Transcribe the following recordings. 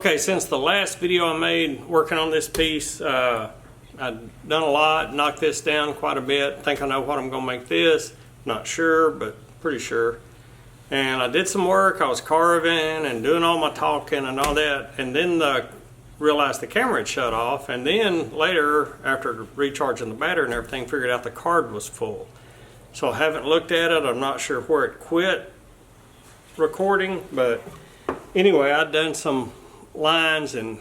Okay, since the last video I made working on this piece, I've done a lot, knocked this down quite a bit. Think I know what I'm going to make this. Not sure, but pretty sure. And I did some work. I was carving and doing all my talking and all that, and then realized the camera had shut off. And then later, after recharging the battery and everything, figured out the card was full. So I haven't looked at it. I'm not sure where it quit recording, but anyway, I'd done some lines and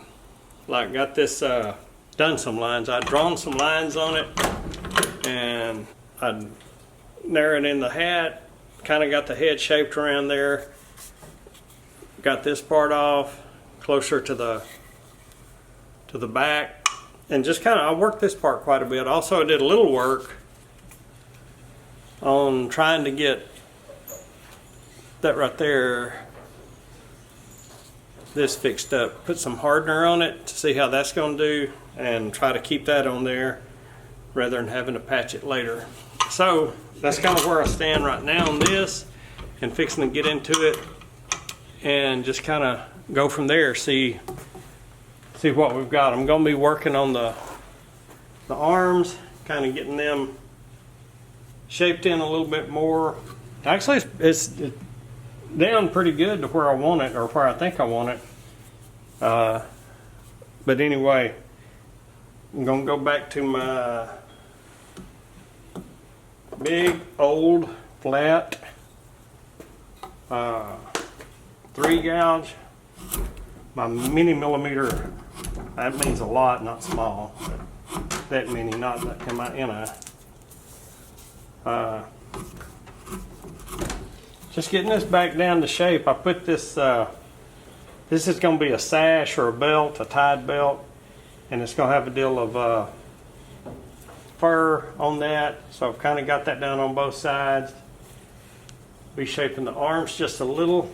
like got this done some lines. I'd drawn some lines on it and I'd narrowed in the hat, kind of got the head shaped around there, got this part off closer to the back, and just kind of I worked this part quite a bit. Also I did a little work on trying to get that right there, this fixed up. Put some hardener on it to see how that's going to do and try to keep that on there rather than having to patch it later. So that's kind of where I stand right now on this, and fixing to get into it and just kind of go from there, see what we've got. I'm going to be working on the arms, kind of getting them shaped in a little bit more. Actually it's down pretty good to where I want it, or where I think I want it. But anyway, I'm going to go back to my big old flat 3 gauge, my mini millimeter. That means a lot, not small, but that many, not in a just getting this back down to shape. I put this, this is going to be a sash or a belt, a tied belt, and it's going to have a deal of fur on that. So I've kind of got that down on both sides. Be shaping the arms just a little.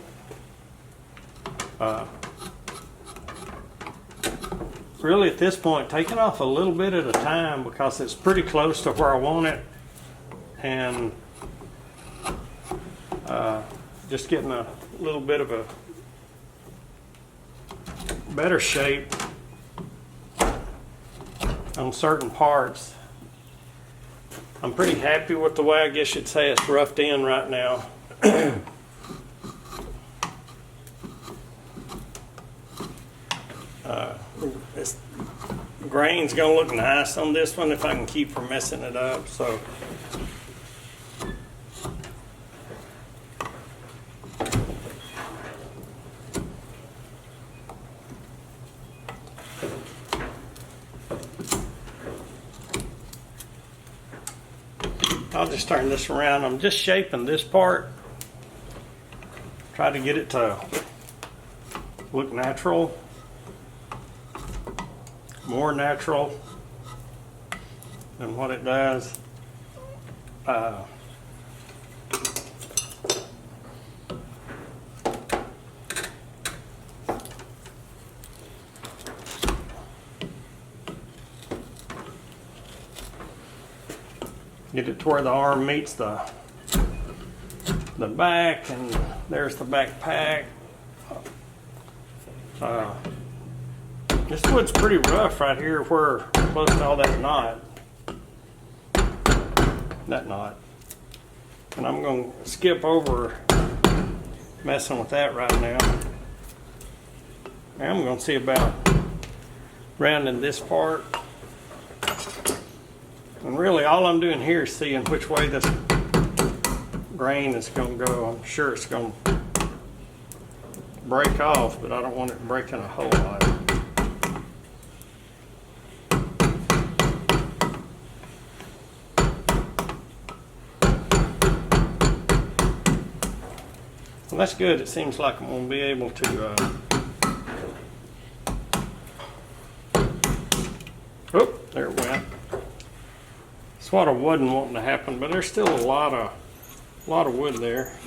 Really at this point, taking off a little bit at a time because it's pretty close to where I want it, and just getting a little bit of a better shape on certain parts. I'm pretty happy with the way, I guess you'd say, it's roughed in right now. This grain's gonna look nice on this one if I can keep from messing it up. So I'll just turn this around. I'm just shaping this part. Try to get it to look natural. More natural than what it does. Get it to where the arm meets the back, and there's the backpack. This wood's pretty rough right here where close to all that knot. And I'm going to skip over messing with that right now. And I'm going to see about rounding this part. And really all I'm doing here is seeing which way this grain is going to go. I'm sure it's going to break off, but I don't want it breaking a whole lot. Well, that's good. It seems like I'm going to be able to oh, there it went. That's what I wasn't wanting to happen, but there's still a lot of wood there.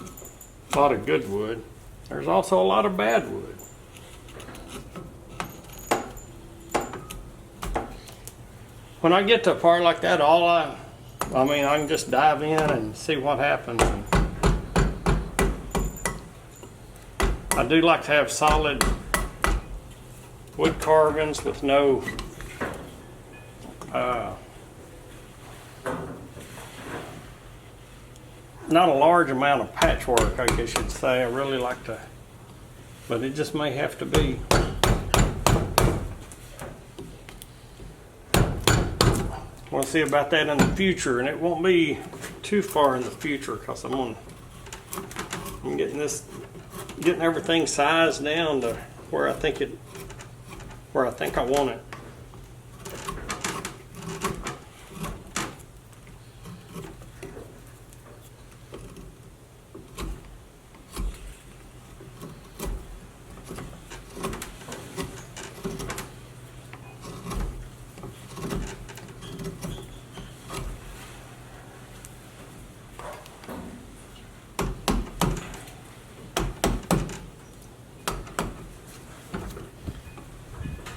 A lot of good wood. There's also a lot of bad wood. When I get to a part like that, I mean, I can just dive in and see what happens. I do like to have solid wood carvings with no not a large amount of patchwork, I guess you'd say. I really like to, but it just may have to be. We'll see about that in the future, and it won't be too far in the future because I'm getting everything sized down to where I think I want it.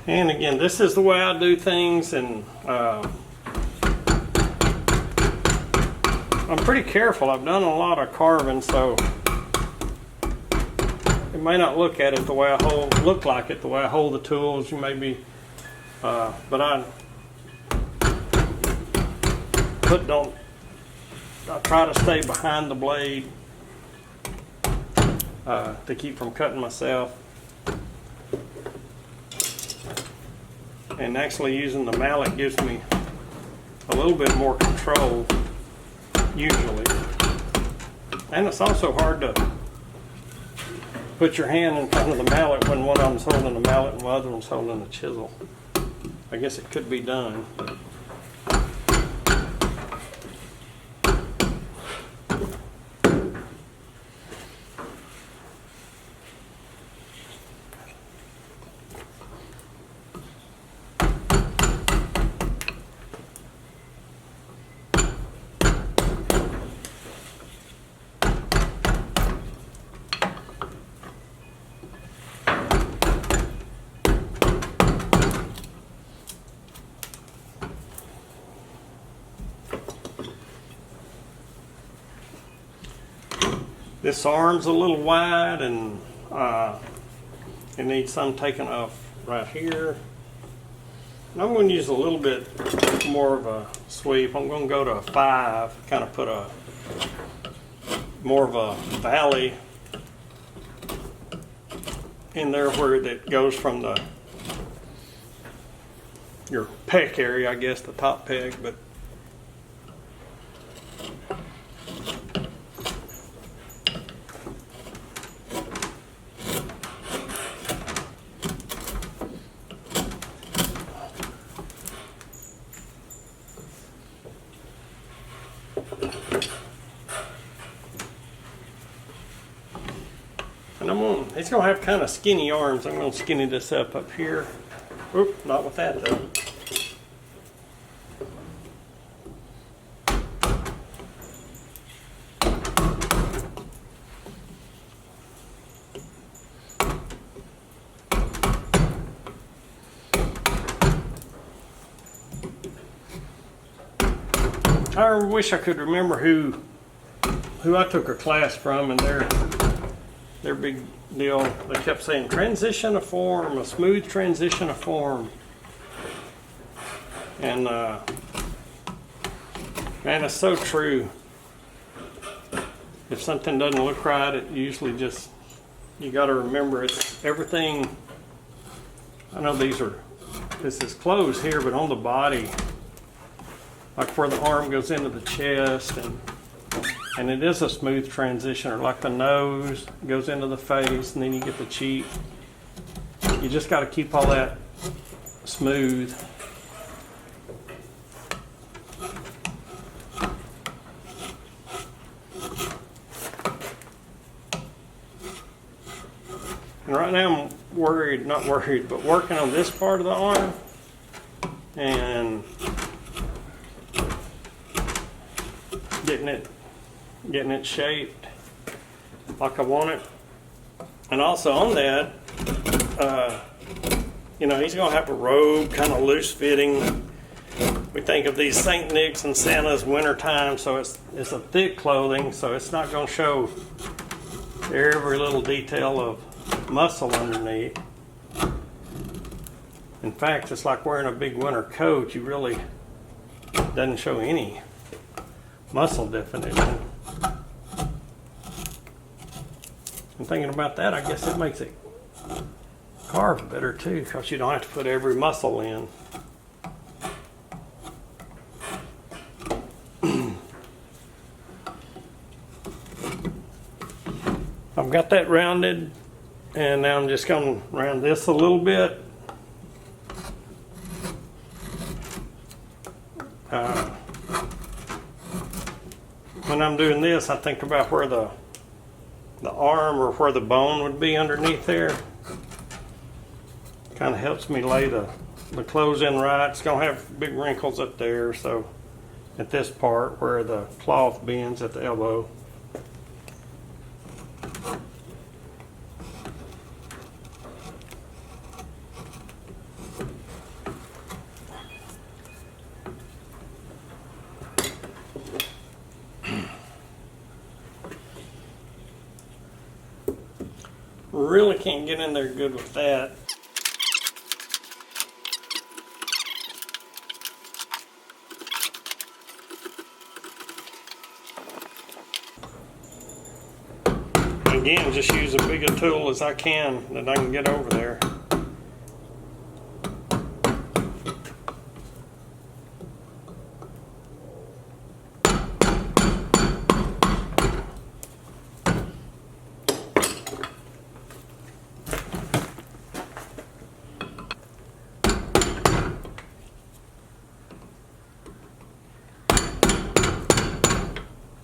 And again, this is the way I do things, and I'm pretty careful. I've done a lot of carving, so it may not look like it the way I hold the tools. You may be, but I try to stay behind the blade to keep from cutting myself. And actually using the mallet gives me a little bit more control, usually. And it's also hard to put your hand in front of the mallet when one of them's holding a mallet and the other one's holding a chisel. I guess it could be done. This arm's a little wide, and it needs some taken off right here. And I'm going to use a little bit more of a sweep. I'm going to go to a 5, kind of put a more of a valley in there where it goes from your pec area, I guess, the top peg, but it's going to have kind of skinny arms. I'm going to skinny this up here. Oop, not with that though. I wish I could remember who I took a class from, and their big deal, they kept saying transition of form, a smooth transition of form. And man, it's so true. If something doesn't look right, it usually just, you got to remember it's everything. I know this is closed here, but on the body, like where the arm goes into the chest, and it is a smooth transition, or like the nose goes into the face and then you get the cheek. You just got to keep all that smooth. And right now I'm not worried, but working on this part of the arm and getting it shaped like I want it. And also on that, he's going to have a robe, kind of loose fitting. We think of these St. Nick's and Santa's wintertime, so it's a thick clothing, so it's not going to show every little detail of muscle underneath. In fact, it's like wearing a big winter coat. You really doesn't show any muscle definition. And thinking about that, I guess it makes it carve better too, because you don't have to put every muscle in. I've got that rounded, and now I'm just going to round this a little bit. When I'm doing this, I think about where the arm or where the bone would be underneath there. Kind of helps me lay the clothes in right. It's going to have big wrinkles up there, so at this part where the cloth bends at the elbow. Really can't get in there good with that. Again, just use as big a tool as I can that I can get over there.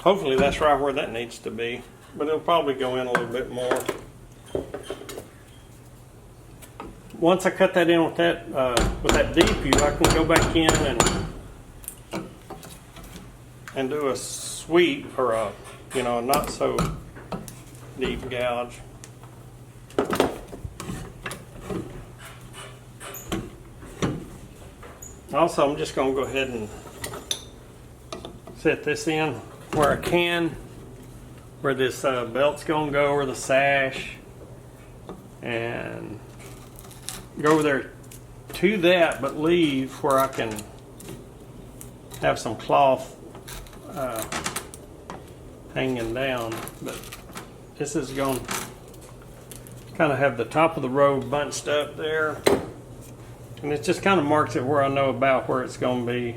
Hopefully that's right where that needs to be, but it'll probably go in a little bit more. Once I cut that in with that deep view, I can go back in and do a sweep or a not so deep gouge. Also, I'm just going to go ahead and set this in where I can, where this belt's gonna go, or the sash, and go over there to that, but leave where I can have some cloth hanging down. But this is going to kind of have the top of the robe bunched up there, and it just kind of marks it where I know about where it's going to be.